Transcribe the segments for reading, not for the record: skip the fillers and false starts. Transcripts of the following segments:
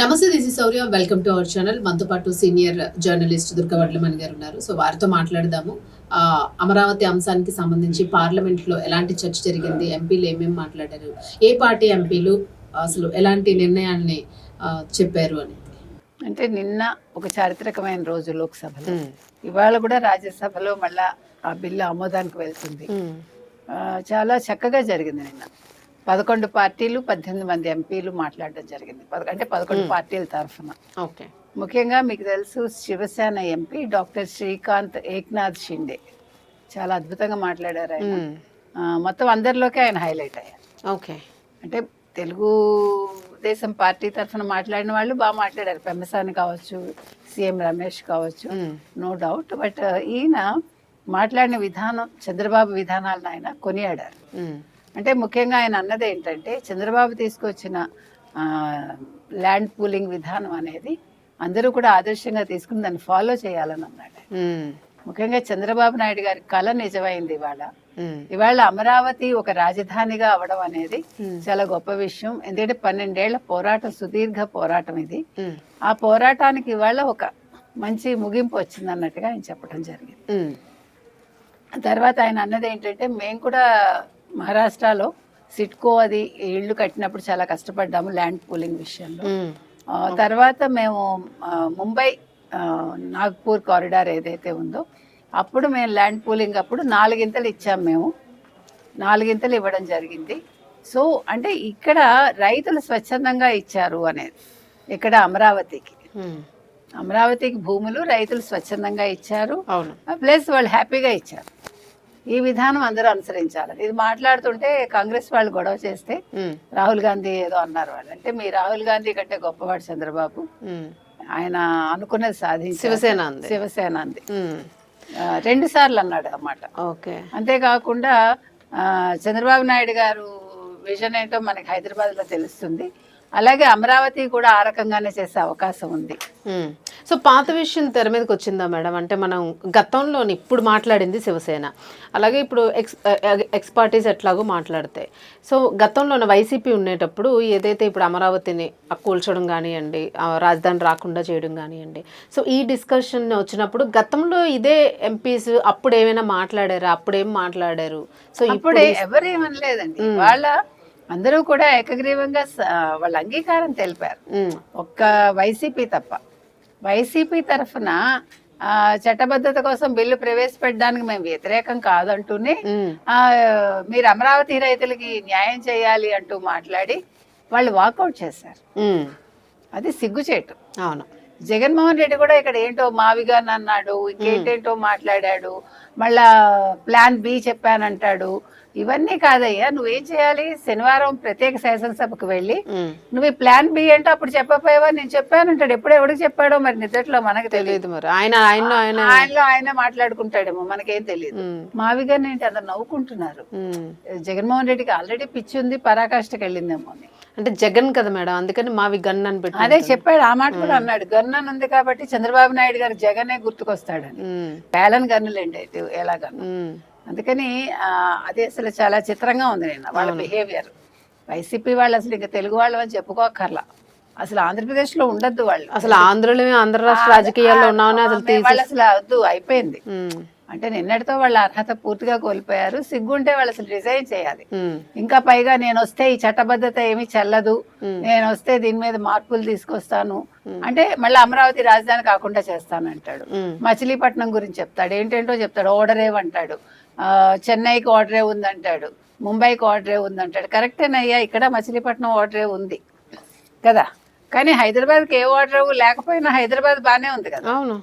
నమస్తే, this is Saurya. Welcome to our channel. మనతో పాటు సీనియర్ జర్నలిస్ట్ దుర్గవడ్లమణి గారు ఉన్నారు. సో వారితో మాట్లాడదాము. అమరావతి అంశానికి సంబంధించి పార్లమెంట్ లో ఎలాంటి చర్చ జరిగింది, ఎంపీలు ఏమేమి మాట్లాడారు, ఏ పార్టీ ఎంపీలు అసలు ఎలాంటి నిర్ణయాల్ని చెప్పారు అని. అంటే నిన్న ఒక చారిత్రకమైన రోజు లోక్సభలో, ఇవాళ కూడా రాజ్యసభలో మళ్ళా ఆ బిల్లు ఆమోదానికి వెళ్తుంది. చాలా చక్కగా జరిగింది. నిన్న 11 పార్టీలు 18 మంది ఎంపీలు మాట్లాడడం జరిగింది. అంటే 11 పార్టీల తరఫున. ఓకే. ముఖ్యంగా మీకు తెలుసు, శివసేన ఎంపీ డాక్టర్ శ్రీకాంత్ ఏక్నాథ్ షిండే చాలా అద్భుతంగా మాట్లాడారు. ఆయన మొత్తం అందరిలోకి ఆయన హైలైట్ అయ్యారు. ఓకే. అంటే తెలుగు దేశం పార్టీ తరఫున మాట్లాడిన వాళ్ళు బాగా మాట్లాడారు. పెమ్మసాని కావచ్చు, సీఎం రమేష్ కావచ్చు, నో డౌట్. బట్ ఈయన మాట్లాడిన విధానం, చంద్రబాబు విధానాలను ఆయన కొనియాడారు. అంటే ముఖ్యంగా ఆయన అన్నది ఏంటంటే, చంద్రబాబు తీసుకొచ్చిన ల్యాండ్ పూలింగ్ విధానం అనేది అందరూ కూడా ఆదర్శంగా తీసుకుని దాన్ని ఫాలో చేయాలని అన్నాడు. ముఖ్యంగా చంద్రబాబు నాయుడు గారి కళ నిజమైంది. ఇవాళ అమరావతి ఒక రాజధానిగా అవడం అనేది చాలా గొప్ప విషయం. ఎందుకంటే 12 ఏళ్ల పోరాటం, సుదీర్ఘ పోరాటం ఇది. ఆ పోరాటానికి ఇవాళ ఒక మంచి ముగింపు వచ్చింది అన్నట్టుగా ఆయన చెప్పడం జరిగింది. తర్వాత ఆయన అన్నది ఏంటంటే, మేము కూడా మహారాష్ట్రలో సిట్కో అది ఇళ్ళు కట్టినప్పుడు చాలా కష్టపడ్డాము ల్యాండ్ పూలింగ్ విషయంలో. తర్వాత మేము ముంబై నాగ్పూర్ కారిడార్ ఏదైతే ఉందో అప్పుడు మేము ల్యాండ్ పూలింగ్ అప్పుడు 4 ఇచ్చాము. మేము 4 ఇవ్వడం జరిగింది. సో అంటే ఇక్కడ రైతులు స్వచ్ఛందంగా ఇచ్చారు అనేది. ఇక్కడ అమరావతికి భూములు రైతులు స్వచ్ఛందంగా ఇచ్చారు. ప్లస్ వాళ్ళు హ్యాపీగా ఇచ్చారు. ఈ విధానం అందరూ అనుసరించాలి. ఇది మాట్లాడుతుంటే కాంగ్రెస్ వాళ్ళు గొడవ చేస్తే రాహుల్ గాంధీ ఏదో అన్నారు. వాళ్ళు అంటే, మీ రాహుల్ గాంధీ కంటే గొప్పవాడు చంద్రబాబు, ఆయన అనుకున్నది సాధించి శివసేన అంది 2 సార్లు అన్నాడు అన్నమాట. అంతేకాకుండా చంద్రబాబు నాయుడు గారు విజన్ ఏంటో మనకి హైదరాబాద్ లో తెలుస్తుంది. అలాగే అమరావతి కూడా ఆ రకంగానే చేసే అవకాశం ఉంది. సో పాత విషయం తెర మీదకి వచ్చిందా మేడం? అంటే మనం గతంలో ఇప్పుడు మాట్లాడింది శివసేన, అలాగే ఇప్పుడు ఎక్స్ పార్టీస్ ఎట్లాగో మాట్లాడతాయి. సో గతంలో వైసీపీ ఉండేటప్పుడు ఏదైతే ఇప్పుడు అమరావతిని కూల్చడం కానివ్వండి, రాజధాని రాకుండా చేయడం కానివ్వండి, సో ఈ డిస్కషన్ వచ్చినప్పుడు గతంలో ఇదే ఎంపీస్ అప్పుడు ఏమైనా మాట్లాడారా? అప్పుడేం మాట్లాడారు? సో ఇప్పుడే ఎవరేమనలేదండి. వాళ్ళ అందరూ కూడా ఏకగ్రీవంగా వాళ్ళ అంగీకారం తెలిపారు. ఒక్క వైసీపీ తప్ప. వైసీపీ తరఫున చట్టబద్ధత కోసం బిల్లు ప్రవేశపెట్టడానికి మేము వ్యతిరేకం కాదంటూనే మీరు అమరావతి రైతులకి న్యాయం చేయాలి అంటూ మాట్లాడి వాళ్ళు వాకౌట్ చేశారు. అది సిగ్గుచేటు. అవును. జగన్మోహన్ రెడ్డి కూడా ఇక్కడ ఏంటో మావిగా అన్నాడు, ఇంకేంటేంటో మాట్లాడాడు, మళ్ళా ప్లాన్ బి చెప్పానంటాడు. ఇవన్నీ కాదయ్యా, నువ్వేం చేయాలి? శనివారం ప్రత్యేక శాసనసభకు వెళ్ళి నువ్వు ఈ ప్లాన్ బి ఏంటో అప్పుడు చెప్పపోయావా? నేను చెప్పానంటాడు. ఎప్పుడు ఎవరికి చెప్పాడో మరి నిద్రలో మనకు తెలియదు. మరి ఆయన మాట్లాడుకుంటాడేమో, మనకేం తెలియదు. మావిగారిని ఏంటి అందరు నవ్వుకుంటున్నారు. జగన్మోహన్ రెడ్డికి ఆల్రెడీ పిచ్చి ఉంది, పరాకాష్ఠకి వెళ్ళిందేమో అని. అంటే జగన్ కదా మేడం, అందుకని మావి గన్ అని పెట్టి అదే చెప్పాడు. ఆ మాట కూడా అన్నాడు. గన్ అని ఉంది కాబట్టి చంద్రబాబు నాయుడు గారు జగనే గుర్తుకొస్తాడని. పేలన్ గన్నులేండి ఎలాగా. అందుకని అది అసలు చాలా చిత్రంగా ఉంది నిన్న వాళ్ళ బిహేవియర్. వైసీపీ వాళ్ళు అసలు ఇంకా తెలుగు వాళ్ళు అని చెప్పుకోకర్లా. అసలు ఆంధ్రప్రదేశ్ లో ఉండద్దు వాళ్ళు. అసలు ఆంధ్ర రాష్ట్ర రాజకీయాల్లో ఉన్నామని అసలు వద్దు, అయిపోయింది. అంటే నిన్నటితో వాళ్ళ అర్హత పూర్తిగా కోల్పోయారు. సిగ్గుంటే వాళ్ళు అసలు రిజైన్ చేయాలి. ఇంకా పైగా నేను వస్తే ఈ చట్టబద్ధత ఏమీ చెల్లదు, నేను వస్తే దీని మీద మార్పులు తీసుకొస్తాను అంటే మళ్ళీ అమరావతి రాజధాని కాకుండా చేస్తానంటాడు. మచిలీపట్నం గురించి చెప్తాడు, ఏంటేంటో చెప్తాడు. ఓడరేవంటాడు, చెన్నైకి ఆర్డరే ఉందంటాడు, ముంబైకి ఆర్డరే ఉందంటాడు. కరెక్టేనయ్యా, ఇక్కడ మచిలీపట్నం ఆర్డరే ఉంది కదా, కానీ హైదరాబాద్కి ఏ ఆర్డర్ లేకపోయినా హైదరాబాద్ బానే ఉంది కదా. అవును.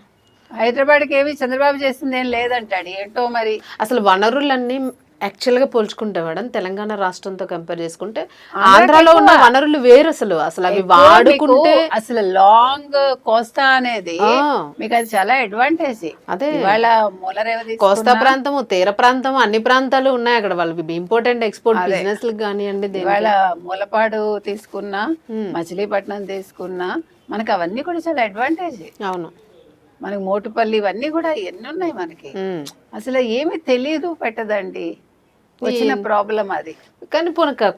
హైదరాబాద్కి ఏమి చంద్రబాబు చేసింది ఏం లేదంటాడు. ఏంటో మరి అసలు వనరులన్నీ యాక్చువల్గా పోల్చుకుంటే మేడం, తెలంగాణ రాష్ట్రంతో కంపేర్ చేసుకుంటే ఆంధ్రాలో ఉన్న వనరులు వేరు. అసలు అవి వాడుకుంటే అసలు లాంగ్ కోస్తా అనేది మీకు అది చాలా అడ్వాంటేజ్. అదే ఇవాళ మూలరేవతి కోస్తా ప్రాంతము, తీర ప్రాంతము, అన్ని ప్రాంతాలు ఉన్నాయి అక్కడ. వాళ్ళకి ఇంపోర్టెంట్ ఎక్స్పోర్ట్ బిజినెస్ కానివ్వండి. ఇవాళ మూలపాడు తీసుకున్నా, మచిలీపట్నం తీసుకున్నా, మనకి అవన్నీ కూడా చాలా అడ్వాంటేజ్. అవును. మనకి మోటుపల్లి ఇవన్నీ కూడా ఎన్ని ఉన్నాయి మనకి. అసలు ఏమి తెలియదు పెట్టదండి. వచ్చిన ప్రాబ్లం అది. కానీ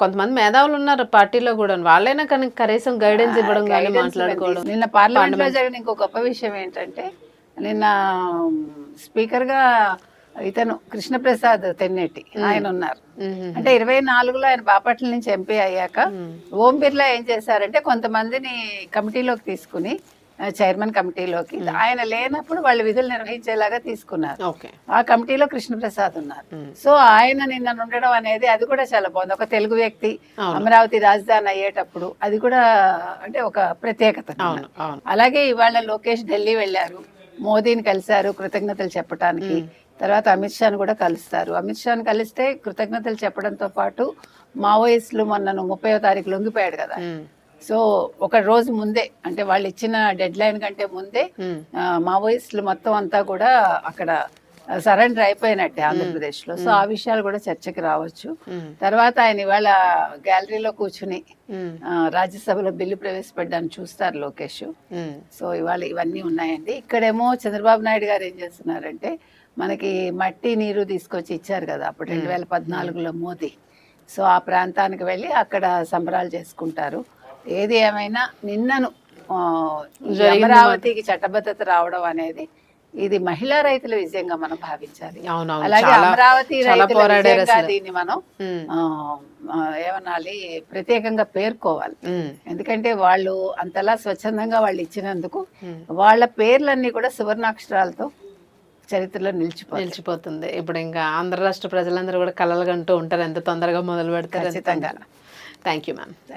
కొంతమంది మేధావులు ఉన్నారు పార్టీలో కూడా, వాళ్ళైనా కానీ కనీసం గైడెన్స్ ఇవ్వడం కానీ మాట్లాడుకోవడం. నిన్న పార్లమెంట్ లో జరిగిన ఇంకో గొప్ప విషయం ఏంటంటే, నిన్న స్పీకర్ గా ఇతను కృష్ణప్రసాద్ తెన్నేటి ఆయన ఉన్నారు. అంటే 24లో ఆయన బాపట్ల నుంచి ఎంపీ అయ్యాక ఓం బిర్లా ఏం చేశారంటే కొంతమందిని కమిటీలోకి తీసుకుని, చైర్మన్ కమిటీలోకి, ఆయన లేనప్పుడు వాళ్ళు విధులు నిర్వహించేలాగా తీసుకున్నారు. ఆ కమిటీలో కృష్ణప్రసాద్ ఉన్నారు. సో ఆయన నిన్న ఉండడం అనేది అది కూడా చాలా బాగుంది. ఒక తెలుగు వ్యక్తి అమరావతి రాజధాని అయ్యేటప్పుడు అది కూడా అంటే ఒక ప్రత్యేకత. అలాగే ఇవాళ లోకేష్ ఢిల్లీ వెళ్ళారు, మోదీని కలిశారు కృతజ్ఞతలు చెప్పడానికి. తర్వాత అమిత్ షాను కూడా కలుస్తారు. అమిత్ షాను కలిస్తే కృతజ్ఞతలు చెప్పడంతో పాటు మావోయిస్టులు మొన్న 30వ తారీఖు లొంగిపోయాడు కదా, సో ఒక రోజు ముందే అంటే వాళ్ళు ఇచ్చిన డెడ్ లైన్ కంటే ముందే మావోయిస్టులు మొత్తం అంతా కూడా అక్కడ సరెండర్ అయిపోయినట్టే ఆంధ్రప్రదేశ్ లో. సో ఆ విషయాలు కూడా చర్చకి రావచ్చు. తర్వాత ఆయన ఇవాళ గ్యాలరీలో కూర్చుని రాజ్యసభలో బిల్లు ప్రవేశపెట్టడానికి చూస్తారు లోకేష్. సో ఇవాళ ఇవన్నీ ఉన్నాయండి. ఇక్కడేమో చంద్రబాబు నాయుడు గారు ఏం చేస్తున్నారంటే, మనకి మట్టి నీరు తీసుకొచ్చి ఇచ్చారు కదా అప్పుడు 2014లో మోదీ. సో ఆ ప్రాంతానికి వెళ్ళి అక్కడ సంబరాలు చేసుకుంటారు. ఏది ఏమైనా నిన్నను అమరావతికి చట్టబద్ధత రావడం అనేది ఇది మహిళా రైతుల విజయంగా మనం భావించాలి. అలాగే అమరావతి రైతుల విజయంగా దీన్ని మనం ఏమనాలి, ప్రత్యేకంగా పేర్కోవాలి. ఎందుకంటే వాళ్ళు అంతలా స్వచ్ఛందంగా వాళ్ళు ఇచ్చినందుకు వాళ్ళ పేర్లన్నీ కూడా సువర్ణాక్షరాలతో చరిత్రలో నిలిచిపోతుంది. ఇప్పుడు ఇంకా ఆంధ్ర రాష్ట్ర ప్రజలందరూ కూడా కలలుగంటూ ఉంటారు ఎంత తొందరగా మొదలు పెడతారు. ఖచ్చితంగా. Thank you ma'am.